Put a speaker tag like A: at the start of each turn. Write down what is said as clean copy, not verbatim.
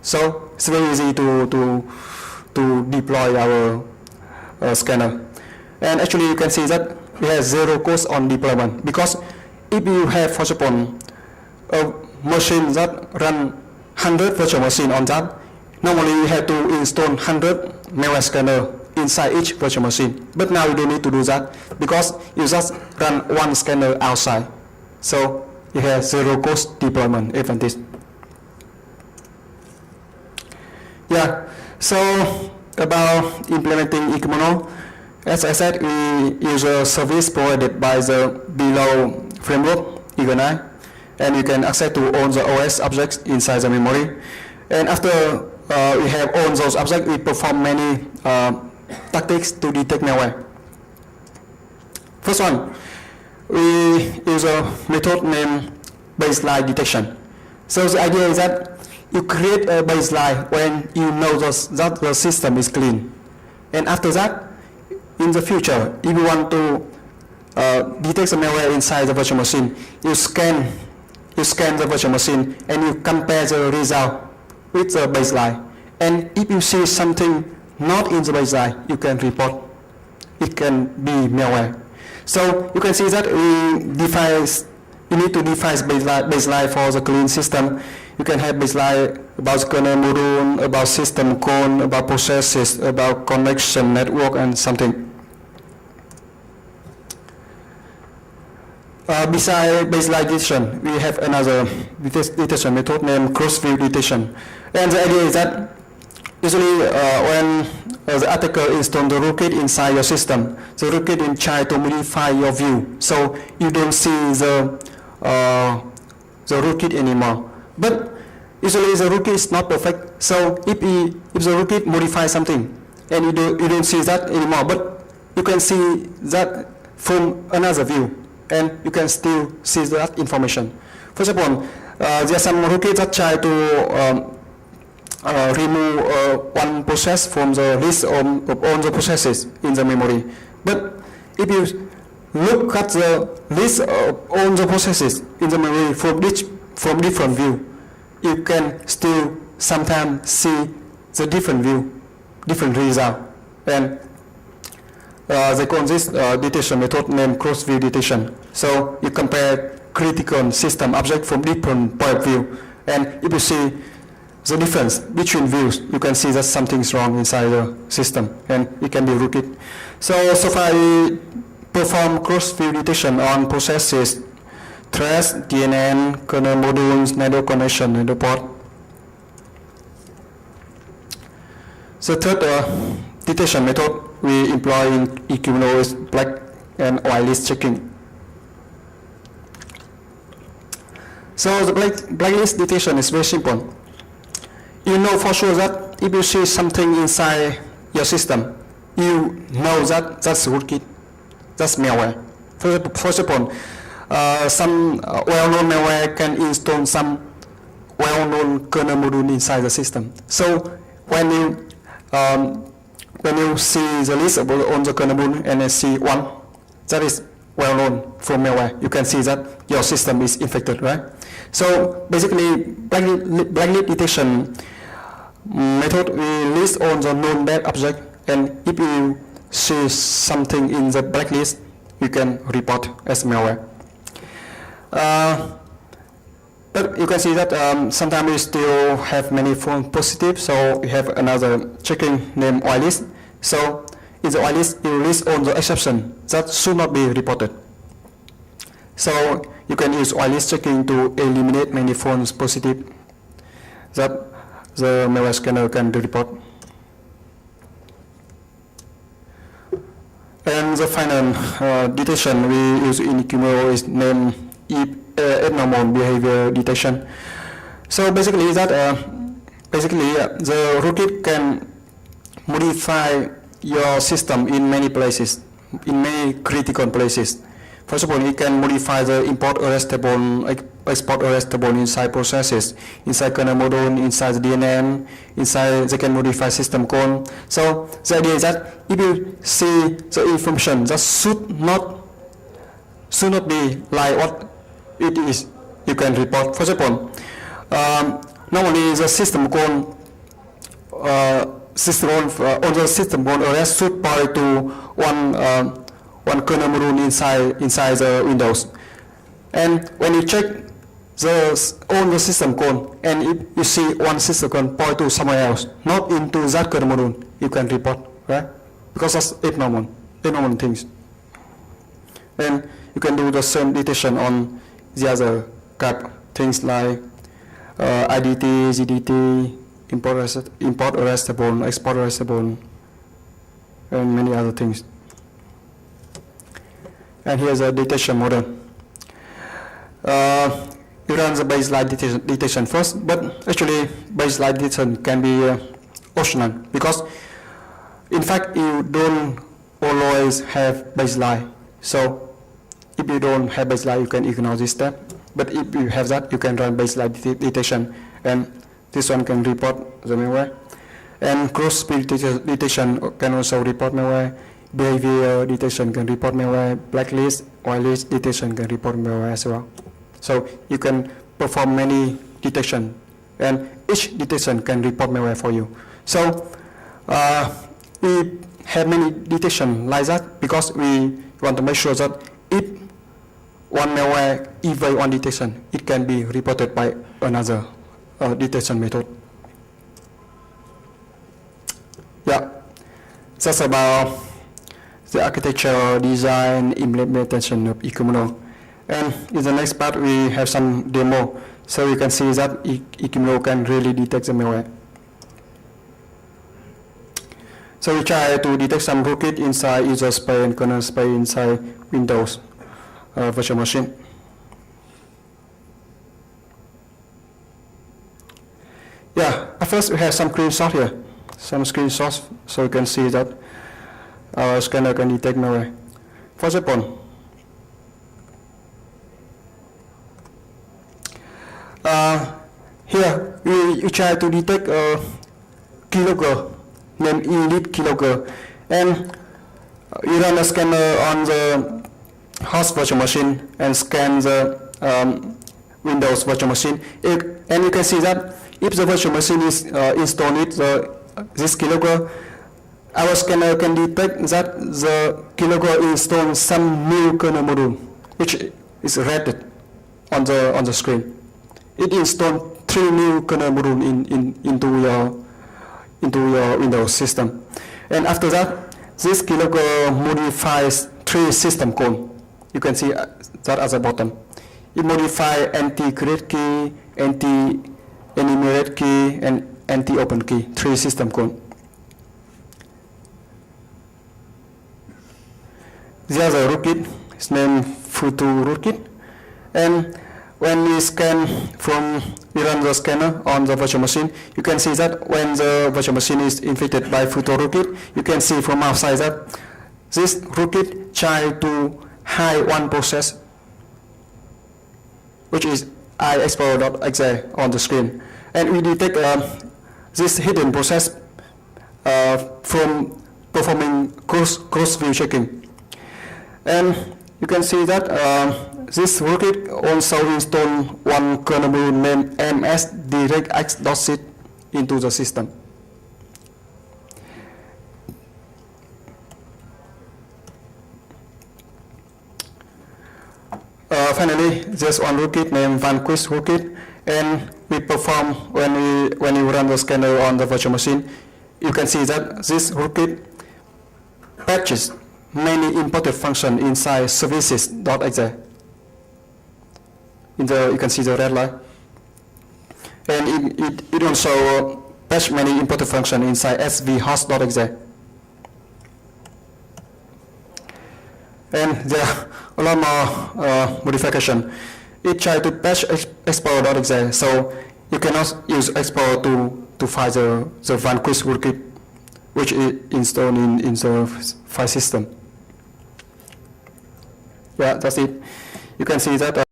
A: So it's very easy to deploy our scanner. And actually you can see that it has zero cost on deployment, because if you have, for example, a machine that run 100 virtual machine on that, normally you have to install 100 malware scanner inside each virtual machine. But now you don't need to do that, because you just run one scanner outside. So you have zero cost deployment advantage. Yeah, so about implementing eKimono, as I said, we use a service provided by the below framework, Quynh, and you can access to all the OS objects inside the memory. And after we have all those objects, we perform many tactics to detect malware. First one, we use a method named baseline detection. So the idea is that you create a baseline when you know that the system is clean. And after that, in the future, if you want to detect the malware inside the virtual machine, you scan the virtual machine and you compare the result with the baseline. And if you see something not in the baseline, you can report. It can be malware. So you can see that you need to define baseline for the clean system. You can have baseline about the kernel module, about system code, about processes, about connection network, and something. Besides baseline detection, we have another detection method named cross-view detection. And the idea is that usually when the attacker installs the rootkit inside your system, the rootkit will try to modify your view, so you don't see the rootkit anymore. But usually the rootkit is not perfect, so if the rootkit modifies something and you don't see that anymore, but you can see that from another view, and you can still see that information. For example, there are some rootkits that try to remove one process from the list of all the processes in the memory. But if you look at the list of all the processes in the memory from different view, you can still sometimes see the different view, different result. And they call this detection method named cross-view detection. So you compare critical system objects from different point of view, and if you see the difference between views, you can see that something's wrong inside the system, and it can be rooted. So far we perform cross-view detection on processes, threads, DNN, kernel modules, network connection, and the port. The third detection method we employ in eKimono is black and whitelist checking. So the blacklist detection is very simple. You know for sure that if you see something inside your system, you know that that's rootkit, that's malware. For example, some well-known malware can install some well-known kernel module inside the system. So when you see the list of on the kernel module and you see one that is well-known from malware, you can see that your system is infected, right? So basically, blacklist detection method, we list on the known bad object, and if you see something in the blacklist, you can report as malware. But you can see that sometimes we still have many false positives, so we have another checking named whitelist. So in the whitelist, you list all the exception that should not be reported. So you can use whitelist checking to eliminate many false positives that the malware scanner can report. And the final detection we use in eKimono is named abnormal behavior detection. So basically that the rootkit can modify your system in many places, in many critical places. First of all, it can modify the import arrestable, export arrestable inside processes, inside kernel module, inside the DNN, inside they can modify system code. So the idea is that if you see the information that should not be like what it is, you can report. For example, Normally the system call on the system call arrest should point to one kernel module inside the Windows. And when you check on the system call, and if you see one system call point to somewhere else, not into that kernel module, you can report, right? Because that's abnormal things. And you can do the same detection on the other cap things like IDT, GDT, import arrestable, export arrestable, and many other things. And here's a detection model. You run the baseline detection first, but actually baseline detection can be optional because in fact you don't always have baseline. So if you don't have baseline, you can ignore this step. But if you have that, you can run baseline detection, and this one can report the malware. And cross-speed detection can also report malware. Behavior detection can report malware. Blacklist, whitelist detection can report malware as well. So you can perform many detection, and each detection can report malware for you. So we have many detection like that because we want to make sure that if one malware evade one detection, it can be reported by another detection method. Yeah, that's about the architecture, design, implementation of eKimono. And in the next part, we have some demo, so you can see that eKimono can really detect the malware. So we try to detect some rootkit inside user space and kernel space inside Windows virtual machine. Yeah, at first we have some screenshots here, some screenshots, so you can see that our scanner can detect malware. For example, here we try to detect a keylogger named init keylogger, and you run a scanner on the host virtual machine and scan the Windows virtual machine. And you can see that if the virtual machine is installed with this keylogger, our scanner can detect that the keylogger installed some new kernel module, which is red on the screen. It installed 3 new kernel modules into your Windows system. And after that, this keylogger modifies 3 system code. You can see that at the bottom. It modifies anti-create key, anti-enumerate key, and anti-open key, 3 system code. The other rootkit is named Futu rootkit. And when we run the scanner on the virtual machine, you can see that when the virtual machine is infected by Futu rootkit, you can see from outside that this rootkit tries to hide one process, which is iExplorer.exe on the screen. And we detect this hidden process from performing cross-view checking. And you can see that this rootkit also installed one kernel module named msdirectx.zip into the system. Finally, there's one rootkit named Vanquish rootkit, and we perform when you run the scanner on the virtual machine. You can see that this rootkit patches many imported functions inside services.exe. You can see the red line, and it also patches many imported functions inside svhost.exe. And there are a lot more modification. It tries to patch explorer.exe, so you cannot use explorer to find the Vanquish rootkit, which is installed in the file system. Yeah, that's it. You can see that